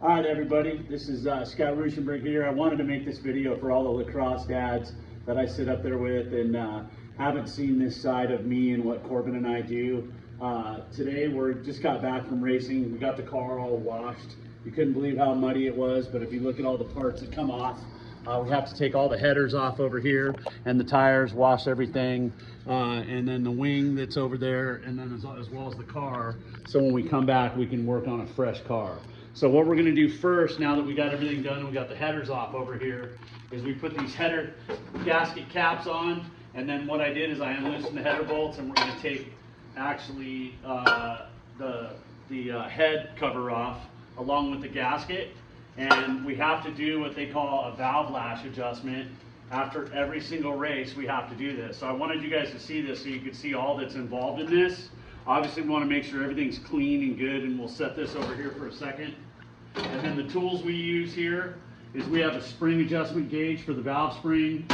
All right, everybody, this is Scott Ruschenberg here. I wanted to make this video for all the lacrosse dads that I sit up there with and haven't seen this side of me and what Corbin and I do. Today, just got back from racing. We got the car all washed. You couldn't believe how muddy it was, but if you look at all the parts that come off, we have to take all the headers off over here and the tires, wash everything, and then the wing that's over there, and then as well as the car. So when we come back, we can work on a fresh car. So what we're gonna do first, now that we got everything done and we got the headers off over here, is we put these header gasket caps on, and then what I did is I unloosened the header bolts, and we're gonna take actually the head cover off along with the gasket. And we have to do what they call a valve lash adjustment. After every single race, we have to do this. So I wanted you guys to see this so you could see all that's involved in this. Obviously, we want to make sure everything's clean and good, and we'll set this over here for a second. And then the tools we use here is we have a spring adjustment gauge for the valve spring,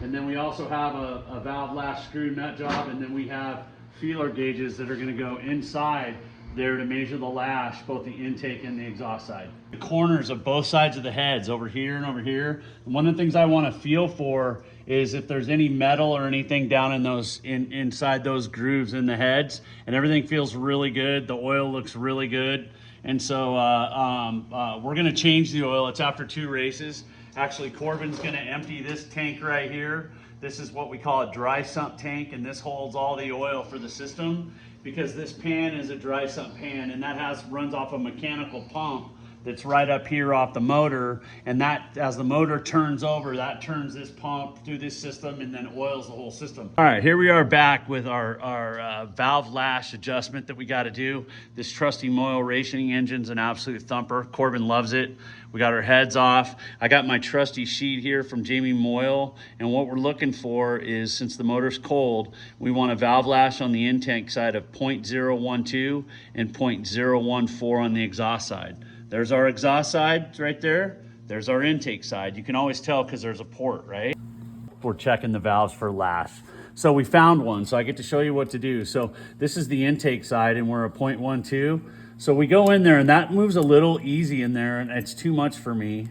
and then we also have a valve lash screw nut job, and then we have feeler gauges that are going to go inside there to measure the lash, both the intake and the exhaust side. The corners of both sides of the heads, over here and over here. One of the things I want to feel for is if there's any metal or anything down in those inside those grooves in the heads, and everything feels really good. The oil looks really good. And so we're gonna change the oil. It's after 2 races. Actually, Corbin's gonna empty this tank right here. This is what we call a dry sump tank, and this holds all the oil for the system, because this pan is a dry sump pan, and that runs off a mechanical pump that's right up here off the motor, and that, as the motor turns over, that turns this pump through this system and then oils the whole system. All right, here we are back with our valve lash adjustment that we got to do. This trusty Moyle Racing engine's an absolute thumper. Corbin loves it. We got our heads off. I got my trusty sheet here from Jamie Moyle, and what we're looking for is, since the motor's cold, we want a valve lash on the intake side of 0.012 and 0.014 on the exhaust side. There's our exhaust side right there. There's our intake side. You can always tell because there's a port, right? We're checking the valves for lash. So we found one, so I get to show you what to do. So this is the intake side, and we're a 0.12. So we go in there, and that moves a little easy in there, and it's too much for me.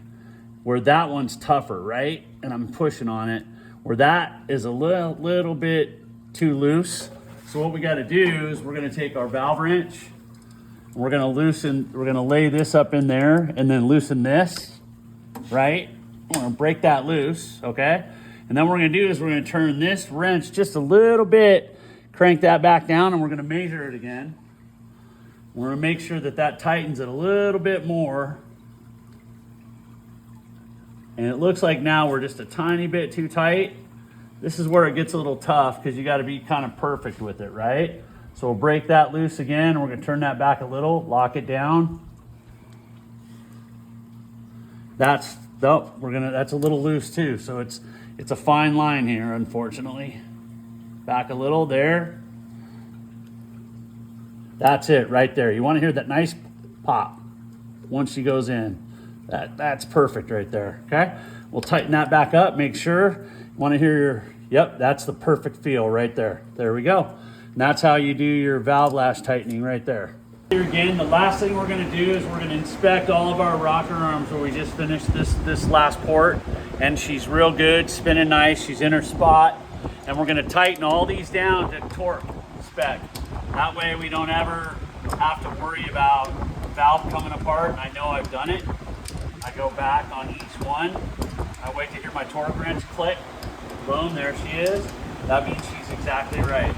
Where that one's tougher, right? And I'm pushing on it. Where that is a little bit too loose. So what we got to do is we're going to take our valve wrench, we're gonna lay this up in there and then loosen this, right? We're gonna break that loose, okay? And then what we're gonna do is we're gonna turn this wrench just a little bit, crank that back down, and we're gonna measure it again. We're gonna make sure that that tightens it a little bit more. And it looks like now we're just a tiny bit too tight. This is where it gets a little tough, because you gotta be kind of perfect with it, right? So we'll break that loose again. We're gonna turn that back a little, lock it down. That's a little loose too. So it's a fine line here, unfortunately. Back a little there. That's it right there. You wanna hear that nice pop once she goes in. That's perfect right there, okay? We'll tighten that back up, make sure. You wanna hear yep, that's the perfect feel right there. There we go. And that's how you do your valve lash tightening right there. Here again, the last thing we're gonna do is we're gonna inspect all of our rocker arms where we just finished this last port, and she's real good, spinning nice, she's in her spot. And we're gonna tighten all these down to torque spec. That way we don't ever have to worry about valve coming apart. I know I've done it. I go back on each one. I wait to hear my torque wrench click. Boom, there she is. That means she's exactly right.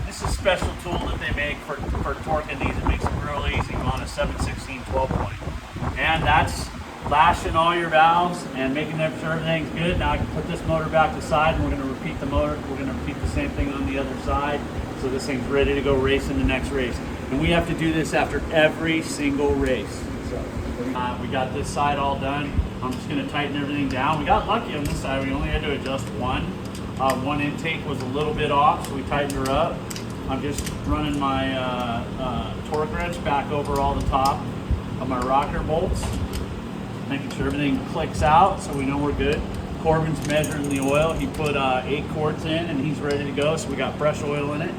This is a special tool that they make for torquing these. It makes them real easy on a 7/16 12 point. And that's lashing all your valves and making sure everything's good. Now I can put this motor back to the side, and we're gonna repeat the motor. We're gonna repeat the same thing on the other side. So this thing's ready to go race in the next race. And we have to do this after every single race. So we got this side all done. I'm just gonna tighten everything down. We got lucky on this side. We only had to adjust one. One intake was a little bit off, so we tightened her up. I'm just running my torque wrench back over all the top of my rocker bolts, making sure everything clicks out so we know we're good. Corbin's measuring the oil. He put 8 quarts in, and he's ready to go, so we got fresh oil in it.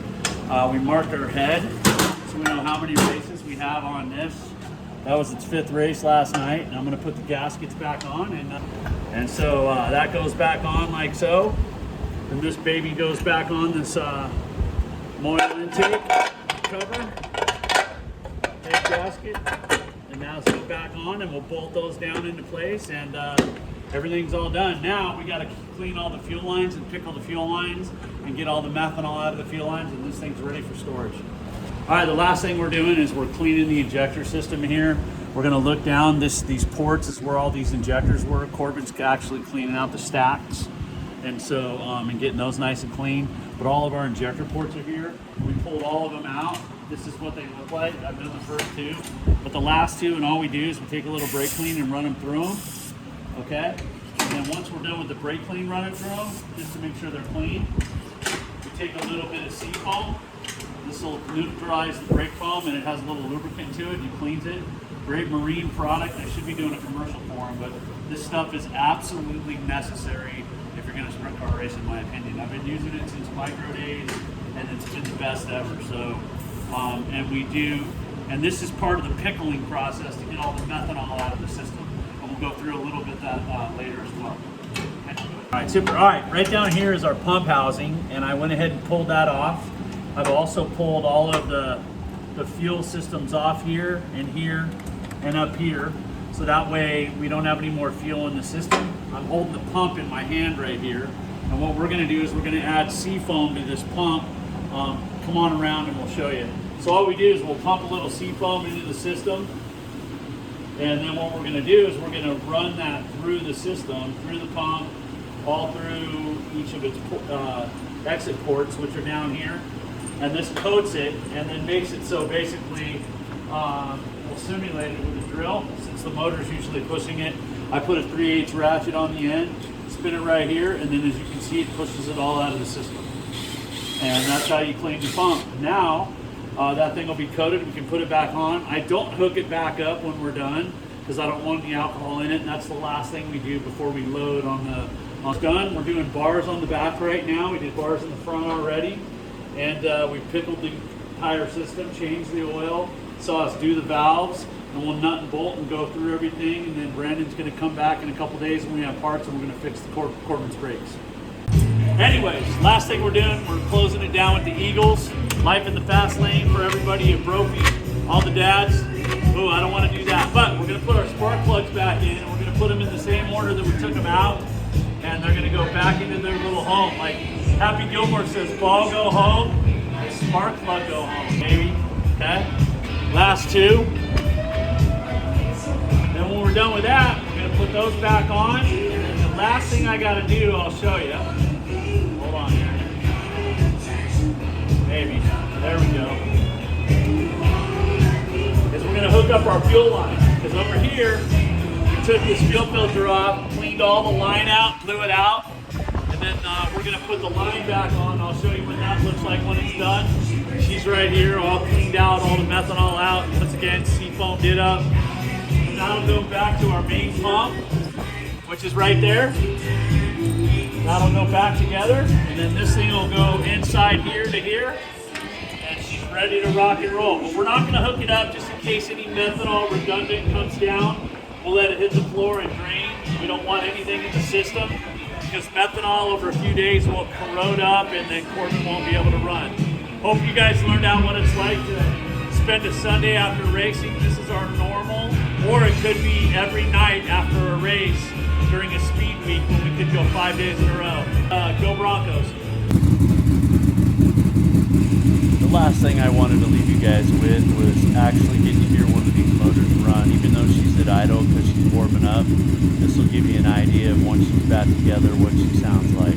We marked our head so we know how many races we have on this That was its 5th race last night, and I'm going to put the gaskets back on, and so that goes back on like so, and this baby goes back on this oil intake cover, big gasket, and now it's back on, and we'll bolt those down into place, and everything's all done. Now we got to clean all the fuel lines and pickle the fuel lines and get all the methanol out of the fuel lines, and this thing's ready for storage. All right, the last thing we're doing is we're cleaning the injector system here. We're gonna look down these ports is where all these injectors were. Corbin's actually cleaning out the stacks, and so and getting those nice and clean. But all of our injector ports are here. We pulled all of them out. This is what they look like. I've done the first 2, but the last 2, and all we do is we take a little brake clean and run them through them. Okay, and then once we're done with the brake clean running through them, just to make sure they're clean, we take a little bit of Seafoam. This will neutralize the brake foam, and it has a little lubricant to it. It cleans it. Great marine product. I should be doing a commercial for them, but this stuff is absolutely necessary if you're going to sprint car race, in my opinion. I've been using it since micro days, and it's been the best ever. So, and this is part of the pickling process to get all the methanol out of the system. And we'll go through a little bit of that later as well. Okay. All right, super. All right, right down here is our pump housing, and I went ahead and pulled that off. I've also pulled all of the fuel systems off here and up here, so that way we don't have any more fuel in the system. I'm holding the pump in my hand right here, and what we're going to do is we're going to add Seafoam to this pump. Come on around and we'll show you. So all we do is we'll pump a little Seafoam into the system, and then what we're going to do is we're going to run that through the system, through the pump, all through each of its exit ports, which are down here. And this coats it and then makes it so basically we'll simulate it with a drill. Since the motor's usually pushing it, I put a 3/8 ratchet on the end, spin it right here, and then as you can see, it pushes it all out of the system. And that's how you clean the pump. Now that thing will be coated. We can put it back on. I don't hook it back up when we're done because I don't want any alcohol in it, and that's the last thing we do before we load on the done. We're doing bars on the back right now. We did bars in the front already. And we pickled the tire system, changed the oil, saw us do the valves, and we'll nut and bolt and go through everything. And then Brandon's going to come back in a couple days when we have parts, and we're going to fix the Corbin's brakes. Anyways, last thing we're doing, we're closing it down with the Eagles. Life in the fast lane for everybody at Brophy, all the dads. Oh, I don't want to do that. But we're going to put our spark plugs back in, and we're going to put them in the same order that we took them out. And they're going to go back into their little home. Like Happy Gilmore says, ball go home, spark plug go home, baby. Okay? Last 2. Then when we're done with that, we're going to put those back on. And then the last thing I got to do, I'll show you. Hold on here. Maybe. There we go. Is we're going to hook up our fuel line. Because over here, we took this fuel filter off, cleaned all the line out, blew it out. And then we're going to put the line back on. I'll show you what that looks like when it's done. She's right here, all cleaned out, all the methanol out. Once again, Seafoamed it up. And that'll go back to our main pump, which is right there. That'll go back together. And then this thing will go inside here to here. And she's ready to rock and roll. But we're not going to hook it up just in case any methanol redundant comes down. We'll let it hit the floor and drain. We don't want anything in the system, because methanol over a few days will corrode up and then Corbin won't be able to run. Hope you guys learned out what it's like to spend a Sunday after racing. This is our normal, or it could be every night after a race during a speed week when we could go 5 days in a row. Go Broncos. The last thing I wanted to leave you guys with was actually getting to hear one of these motors run. Even though she's at idle because she's warming up, this will give you an idea of once she's back together what she sounds like.